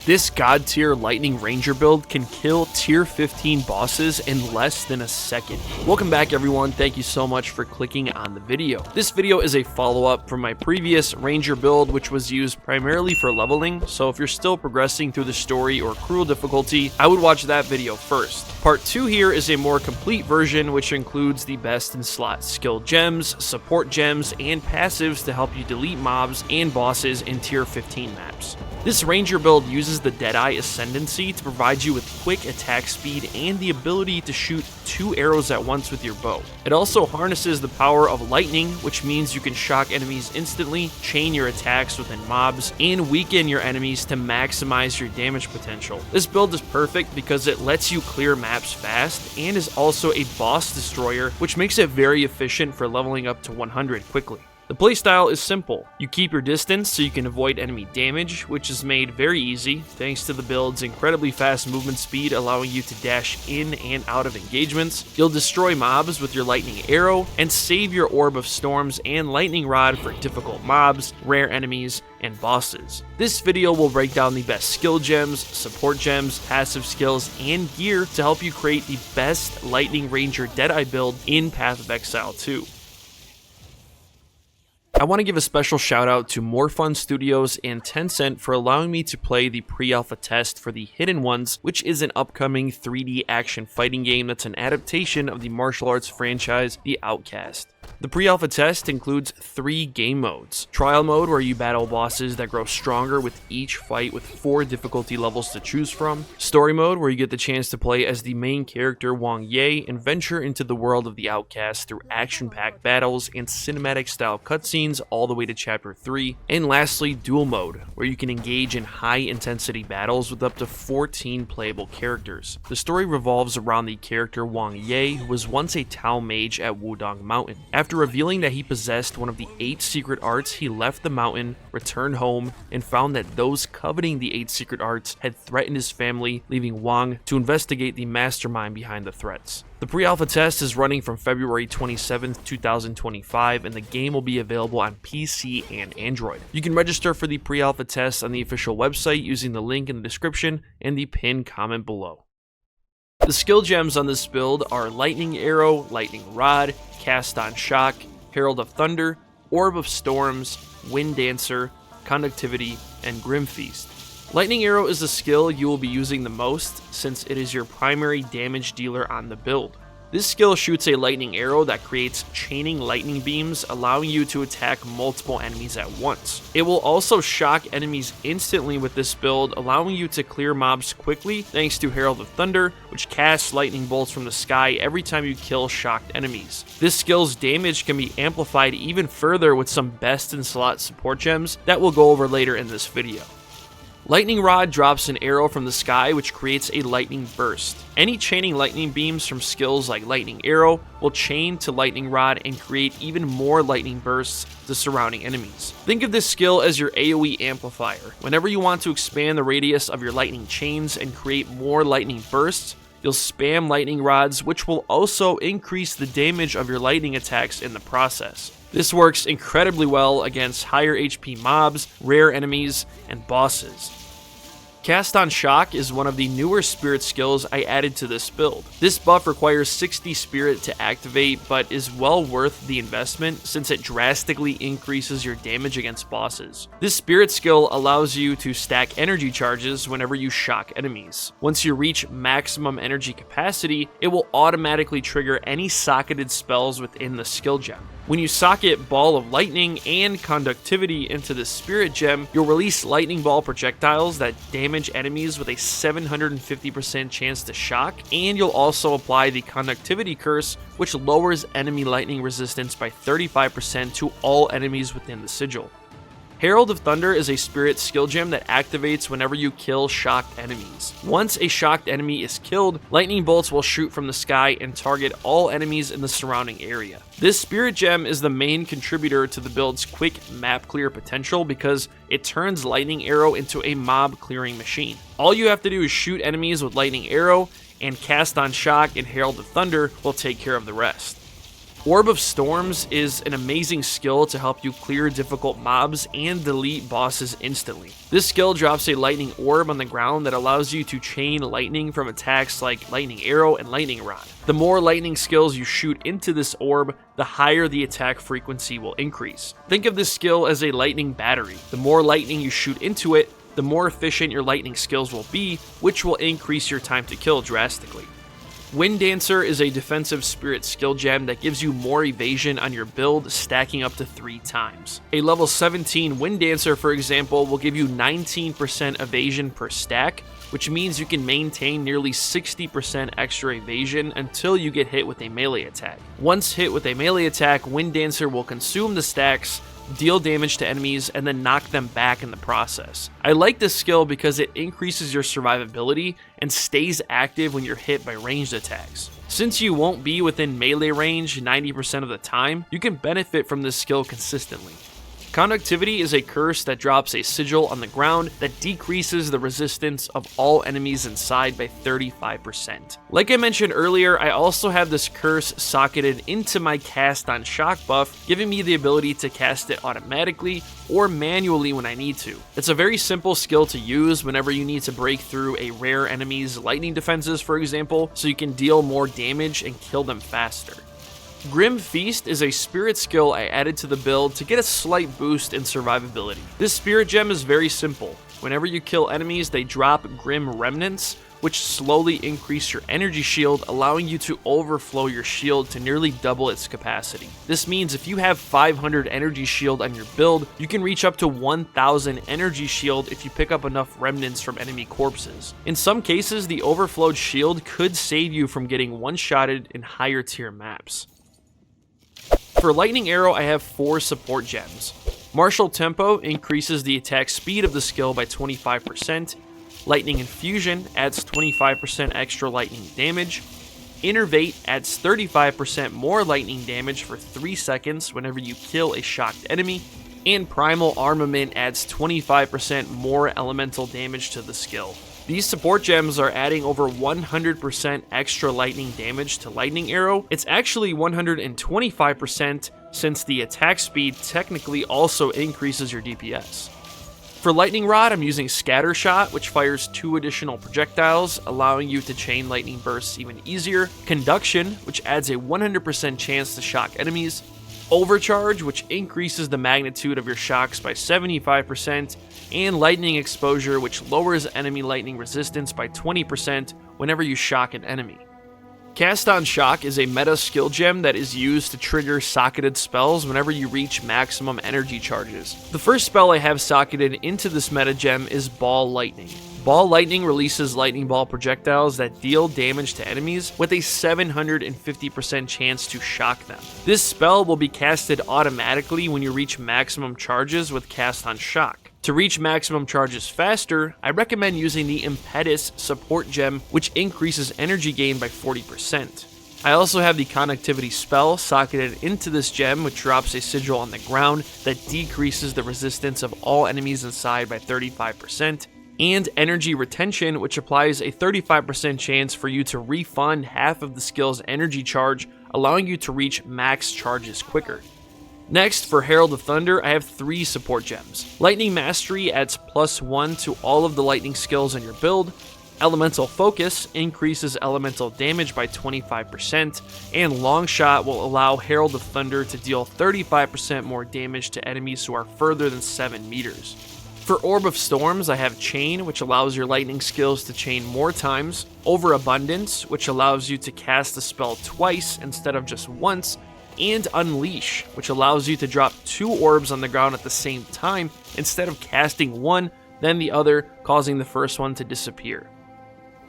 This god tier lightning ranger build can kill tier 15 bosses in less than a second. Welcome back everyone, thank you so much for clicking on the video. This video is a follow-up from my previous ranger build, which was used primarily for leveling, so if you're still progressing through the story or cruel difficulty, I would watch that video first. Part 2 here is a more complete version, which includes the best in slot skill gems, support gems, and passives to help you delete mobs and bosses in tier 15 maps. This ranger build uses the Deadeye ascendancy to provide you with quick attack speed and the ability to shoot 2 arrows at once with your bow. It also harnesses the power of lightning, which means you can shock enemies instantly, chain your attacks within mobs, and weaken your enemies to maximize your damage potential. This build is perfect because it lets you clear maps fast and is also a boss destroyer, which makes it very efficient for leveling up to 100 quickly. The playstyle is simple. You keep your distance so you can avoid enemy damage, which is made very easy thanks to the build's incredibly fast movement speed, allowing you to dash in and out of engagements. You'll destroy mobs with your lightning arrow and save your orb of storms and lightning rod for difficult mobs, rare enemies, and bosses. This video will break down the best skill gems, support gems, passive skills, and gear to help you create the best Lightning Ranger Deadeye build in Path of Exile 2. I want to give a special shout out to More Fun Studios and Tencent for allowing me to play the pre-alpha test for the Hidden Ones, which is an upcoming 3D action fighting game that's an adaptation of the martial arts franchise The Outcast. The pre-alpha test includes 3 game modes. Trial mode, where you battle bosses that grow stronger with each fight with 4 difficulty levels to choose from. Story mode, where you get the chance to play as the main character Wang Ye and venture into the world of the Outcast through action-packed battles and cinematic-style cutscenes all the way to Chapter 3. And lastly, duel mode, where you can engage in high-intensity battles with up to 14 playable characters. The story revolves around the character Wang Ye, who was once a Tao mage at Wudong Mountain. After revealing that he possessed one of the 8 secret arts, he left the mountain, returned home, and found that those coveting the 8 secret arts had threatened his family, leaving Wang to investigate the mastermind behind the threats. The pre-alpha test is running from February 27th, 2025, and the game will be available on PC and Android. You can register for the pre-alpha test on the official website using the link in the description and the pinned comment below. The skill gems on this build are Lightning Arrow, Lightning Rod, Cast on Shock, Herald of Thunder, Orb of Storms, Wind Dancer, Conductivity, and Grim Feast. Lightning Arrow is the skill you will be using the most since it is your primary damage dealer on the build. This skill shoots a lightning arrow that creates chaining lightning beams, allowing you to attack multiple enemies at once. It will also shock enemies instantly with this build, allowing you to clear mobs quickly thanks to Herald of Thunder, which casts lightning bolts from the sky every time you kill shocked enemies. This skill's damage can be amplified even further with some best in slot support gems that we'll go over later in this video. Lightning Rod drops an arrow from the sky which creates a lightning burst. Any chaining lightning beams from skills like Lightning Arrow will chain to Lightning Rod and create even more lightning bursts to surrounding enemies. Think of this skill as your AoE amplifier. Whenever you want to expand the radius of your lightning chains and create more lightning bursts, you'll spam lightning rods, which will also increase the damage of your lightning attacks in the process. This works incredibly well against higher HP mobs, rare enemies, and bosses. Cast on Shock is one of the newer spirit skills I added to this build. This buff requires 60 spirit to activate, but is well worth the investment since it drastically increases your damage against bosses. This spirit skill allows you to stack energy charges whenever you shock enemies. Once you reach maximum energy capacity, it will automatically trigger any socketed spells within the skill gem. When you socket Ball of Lightning and Conductivity into the Spirit Gem, you'll release lightning ball projectiles that damage enemies with a 750% chance to shock, and you'll also apply the Conductivity Curse, which lowers enemy lightning resistance by 35% to all enemies within the sigil. Herald of Thunder is a spirit skill gem that activates whenever you kill shocked enemies. Once a shocked enemy is killed, lightning bolts will shoot from the sky and target all enemies in the surrounding area. This spirit gem is the main contributor to the build's quick map clear potential because it turns Lightning Arrow into a mob clearing machine. All you have to do is shoot enemies with Lightning Arrow, and Cast on Shock and Herald of Thunder will take care of the rest. Orb of Storms is an amazing skill to help you clear difficult mobs and delete bosses instantly. This skill drops a lightning orb on the ground that allows you to chain lightning from attacks like Lightning Arrow and Lightning Rod. The more lightning skills you shoot into this orb, the higher the attack frequency will increase. Think of this skill as a lightning battery. The more lightning you shoot into it, the more efficient your lightning skills will be, which will increase your time to kill drastically. Wind Dancer is a defensive spirit skill gem that gives you more evasion on your build, stacking up to 3 times. A level 17 Wind Dancer, for example, will give you 19% evasion per stack, which means you can maintain nearly 60% extra evasion until you get hit with a melee attack. Once hit with a melee attack, Wind Dancer will consume the stacks, deal damage to enemies, and then knock them back in the process. I like this skill because it increases your survivability and stays active when you're hit by ranged attacks. Since you won't be within melee range 90% of the time, you can benefit from this skill consistently. Conductivity is a curse that drops a sigil on the ground that decreases the resistance of all enemies inside by 35%. Like I mentioned earlier, I also have this curse socketed into my cast on shock buff, giving me the ability to cast it automatically or manually when I need to. It's a very simple skill to use whenever you need to break through a rare enemy's lightning defenses, for example, so you can deal more damage and kill them faster. Grim Feast is a spirit skill I added to the build to get a slight boost in survivability. This spirit gem is very simple. Whenever you kill enemies, they drop Grim Remnants, which slowly increase your energy shield, allowing you to overflow your shield to nearly double its capacity. This means if you have 500 energy shield on your build, you can reach up to 1000 energy shield if you pick up enough remnants from enemy corpses. In some cases, the overflowed shield could save you from getting one-shotted in higher tier maps. For Lightning Arrow, I have 4 support gems. Martial Tempo increases the attack speed of the skill by 25%. Lightning Infusion adds 25% extra lightning damage. Innervate adds 35% more lightning damage for 3 seconds whenever you kill a shocked enemy. And Primal Armament adds 25% more elemental damage to the skill. These support gems are adding over 100% extra lightning damage to Lightning Arrow. It's actually 125% since the attack speed technically also increases your DPS. For Lightning Rod, I'm using Scatter Shot, which fires 2 additional projectiles, allowing you to chain lightning bursts even easier. Conduction, which adds a 100% chance to shock enemies. Overcharge, which increases the magnitude of your shocks by 75%, and Lightning Exposure, which lowers enemy lightning resistance by 20% whenever you shock an enemy. Cast on Shock is a meta skill gem that is used to trigger socketed spells whenever you reach maximum energy charges. The first spell I have socketed into this meta gem is Ball Lightning. Ball Lightning releases lightning ball projectiles that deal damage to enemies with a 750% chance to shock them. This spell will be casted automatically when you reach maximum charges with Cast on Shock. To reach maximum charges faster, I recommend using the Impetus support gem, which increases energy gain by 40%. I also have the Conductivity spell socketed into this gem, which drops a sigil on the ground that decreases the resistance of all enemies inside by 35%. And Energy Retention, which applies a 35% chance for you to refund half of the skill's energy charge, allowing you to reach max charges quicker. Next, for Herald of Thunder, I have 3 support gems. Lightning Mastery adds +1 to all of the lightning skills in your build. Elemental Focus increases elemental damage by 25%, and Longshot will allow Herald of Thunder to deal 35% more damage to enemies who are further than 7 meters. For Orb of Storms, I have Chain, which allows your lightning skills to chain more times, Overabundance, which allows you to cast the spell twice instead of just once, and Unleash, which allows you to drop 2 orbs on the ground at the same time instead of casting one, then the other, causing the first one to disappear.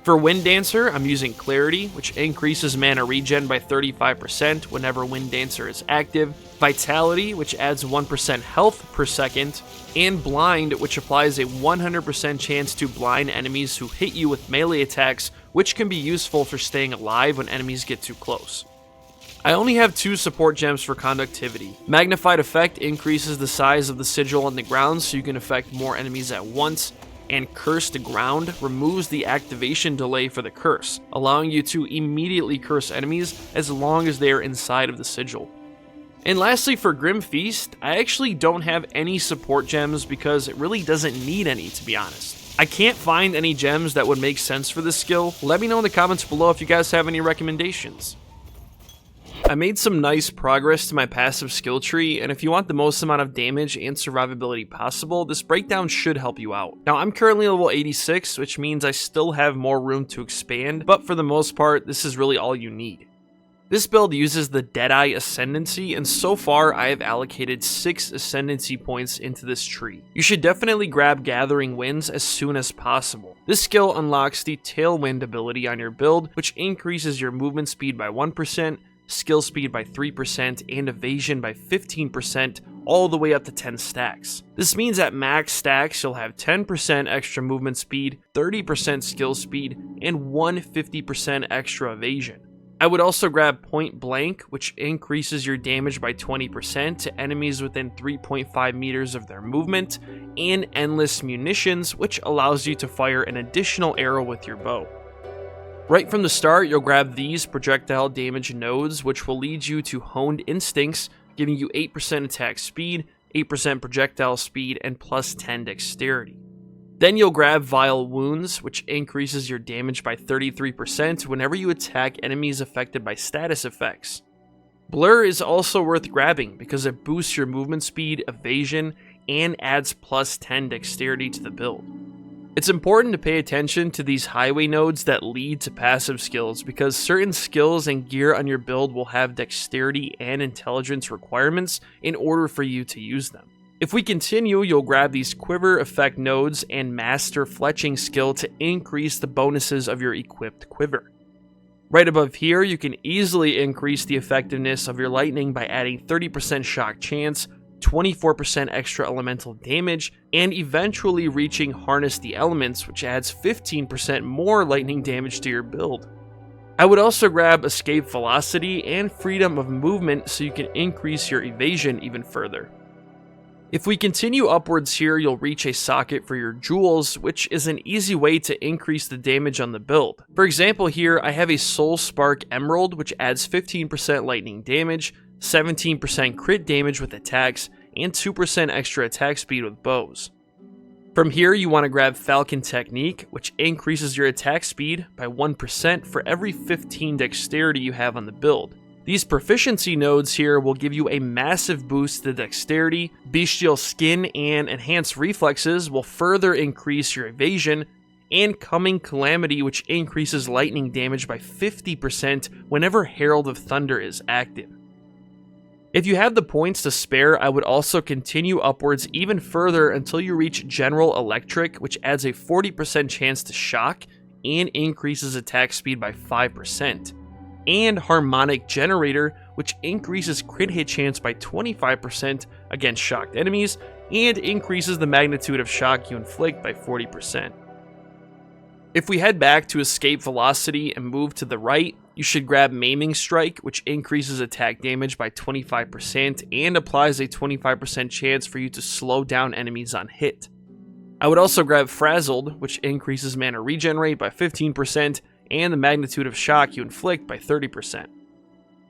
For Wind Dancer, I'm using Clarity, which increases mana regen by 35% whenever Wind Dancer is active, Vitality, which adds 1% health per second, and Blind, which applies a 100% chance to blind enemies who hit you with melee attacks, which can be useful for staying alive when enemies get too close. I only have 2 support gems for Conductivity. Magnified Effect increases the size of the sigil on the ground so you can affect more enemies at once, and Curse to Ground removes the activation delay for the curse, allowing you to immediately curse enemies as long as they are inside of the sigil. And lastly, for Grim Feast, I actually don't have any support gems because it really doesn't need any, to be honest. I can't find any gems that would make sense for this skill. Let me know in the comments below if you guys have any recommendations. I made some nice progress to my passive skill tree, and if you want the most amount of damage and survivability possible, this breakdown should help you out. Now, I'm currently level 86, which means I still have more room to expand, but for the most part, this is really all you need. This build uses the Deadeye ascendancy, and so far I have allocated 6 ascendancy points into this tree. You should definitely grab Gathering Winds as soon as possible. This skill unlocks the Tailwind ability on your build, which increases your movement speed by 1%, skill speed by 3%, and evasion by 15%, all the way up to 10 stacks. This means at max stacks you'll have 10% extra movement speed, 30% skill speed, and 150% extra evasion. I would also grab Point Blank, which increases your damage by 20% to enemies within 3.5 meters of their movement, and Endless Munitions, which allows you to fire an additional arrow with your bow. Right from the start, you'll grab these projectile damage nodes, which will lead you to Honed Instincts, giving you 8% attack speed, 8% projectile speed, and plus 10 dexterity. Then you'll grab Vile Wounds, which increases your damage by 33% whenever you attack enemies affected by status effects. Blur is also worth grabbing because it boosts your movement speed, evasion, and adds plus 10 dexterity to the build. It's important to pay attention to these highway nodes that lead to passive skills because certain skills and gear on your build will have dexterity and intelligence requirements in order for you to use them. If we continue, you'll grab these Quiver effect nodes and Master Fletching skill to increase the bonuses of your equipped quiver. Right above here, you can easily increase the effectiveness of your lightning by adding 30% shock chance, 24% extra elemental damage, and eventually reaching Harness the Elements, which adds 15% more lightning damage to your build. I would also grab Escape Velocity and Freedom of Movement so you can increase your evasion even further. If we continue upwards here, you'll reach a socket for your jewels, which is an easy way to increase the damage on the build. For example here, I have a Soul Spark Emerald, which adds 15% lightning damage, 17% crit damage with attacks, and 2% extra attack speed with bows. From here, you want to grab Falcon Technique, which increases your attack speed by 1% for every 15 dexterity you have on the build. These proficiency nodes here will give you a massive boost to dexterity, bestial skin, and enhanced reflexes will further increase your evasion, and Coming Calamity, which increases lightning damage by 50% whenever Herald of Thunder is active. If you have the points to spare, I would also continue upwards even further until you reach General Electric, which adds a 40% chance to shock and increases attack speed by 5%. And Harmonic Generator, which increases crit hit chance by 25% against shocked enemies, and increases the magnitude of shock you inflict by 40%. If we head back to Escape Velocity and move to the right, you should grab Maiming Strike, which increases attack damage by 25% and applies a 25% chance for you to slow down enemies on hit. I would also grab Frazzled, which increases mana regen rate by 15%, and the magnitude of shock you inflict by 30%.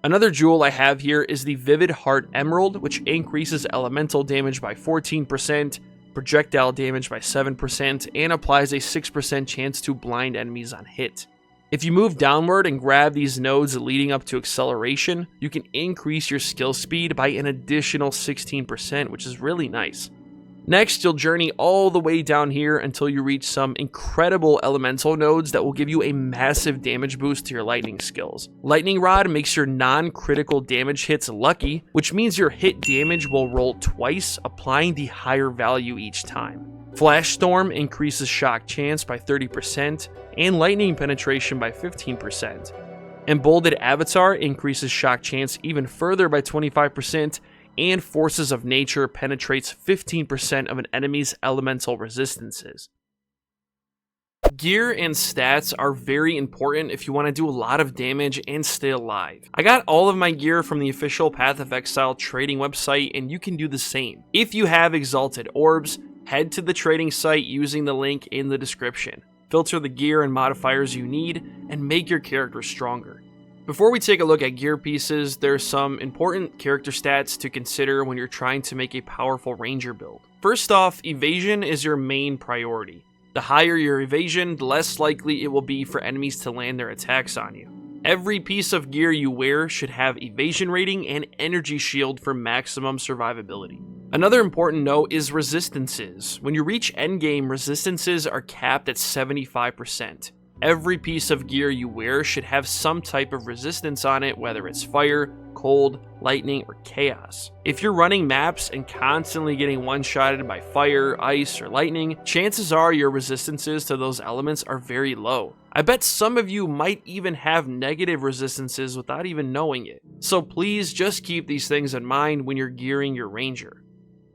Another jewel I have here is the Vivid Heart Emerald, which increases elemental damage by 14%, projectile damage by 7%, and applies a 6% chance to blind enemies on hit. If you move downward and grab these nodes leading up to acceleration, you can increase your skill speed by an additional 16%, which is really nice. Next, you'll journey all the way down here until you reach some incredible elemental nodes that will give you a massive damage boost to your lightning skills. Lightning Rod makes your non-critical damage hits lucky, which means your hit damage will roll twice, applying the higher value each time. Flash Storm increases shock chance by 30% and lightning penetration by 15%. Emboldened Avatar increases shock chance even further by 25%, and Forces of Nature penetrates 15% of an enemy's elemental resistances. Gear and stats are very important if you want to do a lot of damage and stay alive. I got all of my gear from the official Path of Exile trading website, and you can do the same. If you have Exalted Orbs, Head to the trading site using the link in the description. Filter the gear and modifiers you need, and make your character stronger. Before we take a look at gear pieces, there are some important character stats to consider when you're trying to make a powerful ranger build. First off, evasion is your main priority. The higher your evasion, the less likely it will be for enemies to land their attacks on you. Every piece of gear you wear should have evasion rating and energy shield for maximum survivability. Another important note is resistances. When you reach endgame, resistances are capped at 75%. Every piece of gear you wear should have some type of resistance on it, whether it's fire, cold, lightning, or chaos. If you're running maps and constantly getting one-shotted by fire, ice, or lightning, chances are your resistances to those elements are very low. I bet some of you might even have negative resistances without even knowing it. So please just keep these things in mind when you're gearing your ranger.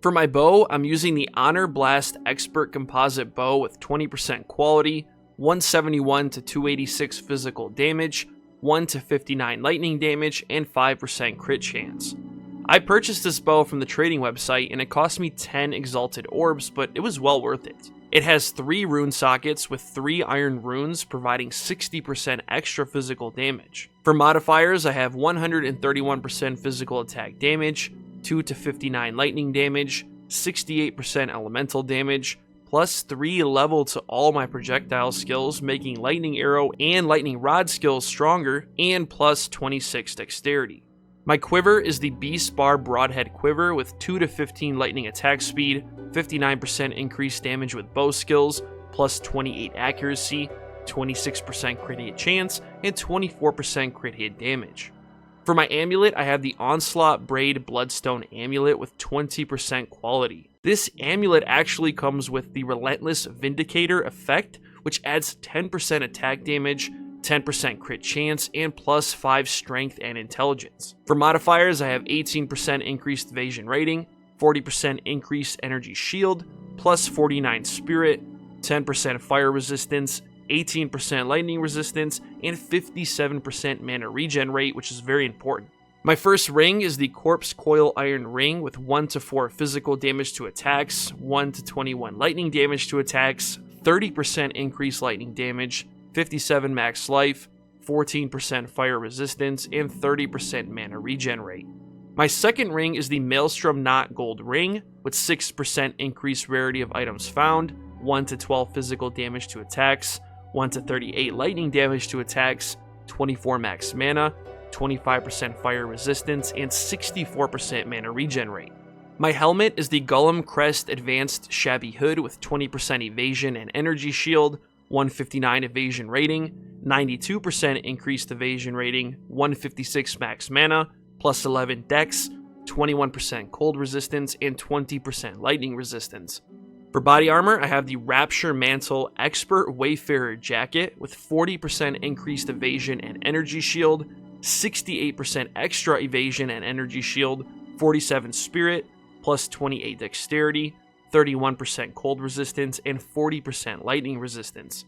For my bow, I'm using the Honor Blast Expert Composite Bow with 20% quality, 171 to 286 physical damage, 1 to 59 lightning damage, and 5% crit chance. I purchased this bow from the trading website and it cost me 10 exalted orbs, but it was well worth it. It has 3 rune sockets with 3 iron runes providing 60% extra physical damage. For modifiers, I have 131% physical attack damage, 2 to 59 lightning damage, 68% elemental damage, plus 3 level to all my projectile skills, making lightning arrow and lightning rod skills stronger, and plus 26 dexterity. My quiver is the Beast Bar Broadhead Quiver with 2 to 15 lightning attack speed, 59% increased damage with bow skills, plus 28 accuracy, 26% crit hit chance, and 24% crit hit damage. For my amulet, I have the Onslaught Braid Bloodstone Amulet with 20% quality. This amulet actually comes with the Relentless Vindicator effect, which adds 10% attack damage, 10% crit chance, and plus 5 strength and intelligence. For modifiers, I have 18% increased evasion rating, 40% increased energy shield, plus 49 spirit, 10% fire resistance, 18% lightning resistance, and 57% mana regen rate, which is very important. My first ring is the Corpse Coil Iron Ring with 1 to 4 physical damage to attacks, 1 to 21 lightning damage to attacks, 30% increased lightning damage, 57 max life, 14% fire resistance, and 30% mana regen rate. My second ring is the Maelstrom Knot Gold Ring with 6% increased rarity of items found, 1 to 12 physical damage to attacks, 1 to 38 lightning damage to attacks, 24 max mana, 25% fire resistance, and 64% mana regen rate. My helmet is the Gollum Crest Advanced Shabby Hood with 20% evasion and energy shield, 159 evasion rating, 92% increased evasion rating, 156 max mana, plus 11 dex, 21% cold resistance, and 20% lightning resistance. For body armor, I have the Rapture Mantle Expert Wayfarer Jacket with 40% increased evasion and energy shield, 68% extra evasion and energy shield, 47 spirit, plus 28 dexterity, 31% cold resistance, and 40% lightning resistance.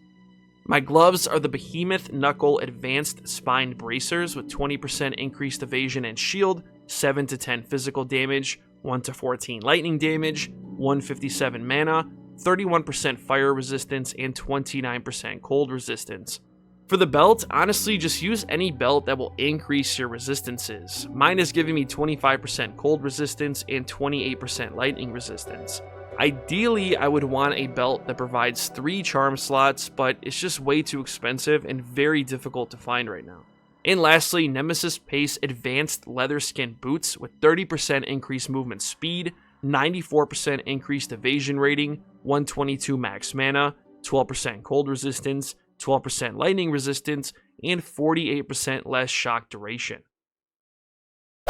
My gloves are the Behemoth Knuckle Advanced Spine Bracers with 20% increased evasion and shield, 7 to 10 physical damage, 1 to 14 lightning damage, 157 mana, 31% fire resistance, and 29% cold resistance. For the belt, honestly, just use any belt that will increase your resistances. Mine is giving me 25% cold resistance and 28% lightning resistance. Ideally, I would want a belt that provides 3 charm slots, but it's just way too expensive and very difficult to find right now. And lastly, Nemesis Pace Advanced Leather Skin Boots with 30% increased movement speed, 94% increased evasion rating, 122 max mana, 12% cold resistance, 12% lightning resistance, and 48% less shock duration.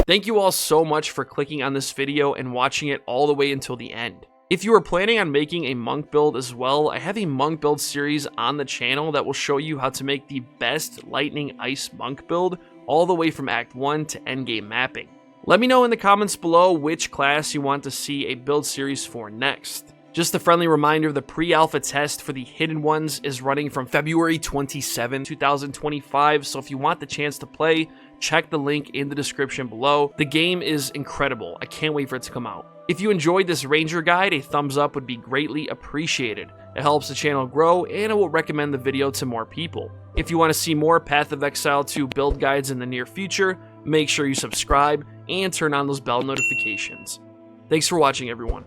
Thank you all so much for clicking on this video and watching it all the way until the end. If you are planning on making a monk build as well, I have a monk build series on the channel that will show you how to make the best lightning ice monk build all the way from Act 1 to endgame mapping. Let me know in the comments below which class you want to see a build series for next. Just a friendly reminder, the pre-alpha test for the Hidden Ones is running from February 27, 2025, so if you want the chance to play, check the link in the description below. The game is incredible. I can't wait for it to come out. If you enjoyed this Ranger guide, a thumbs up would be greatly appreciated. It helps the channel grow, and it will recommend the video to more people. If you want to see more Path of Exile 2 build guides in the near future, make sure you subscribe and turn on those bell notifications. Thanks for watching, everyone.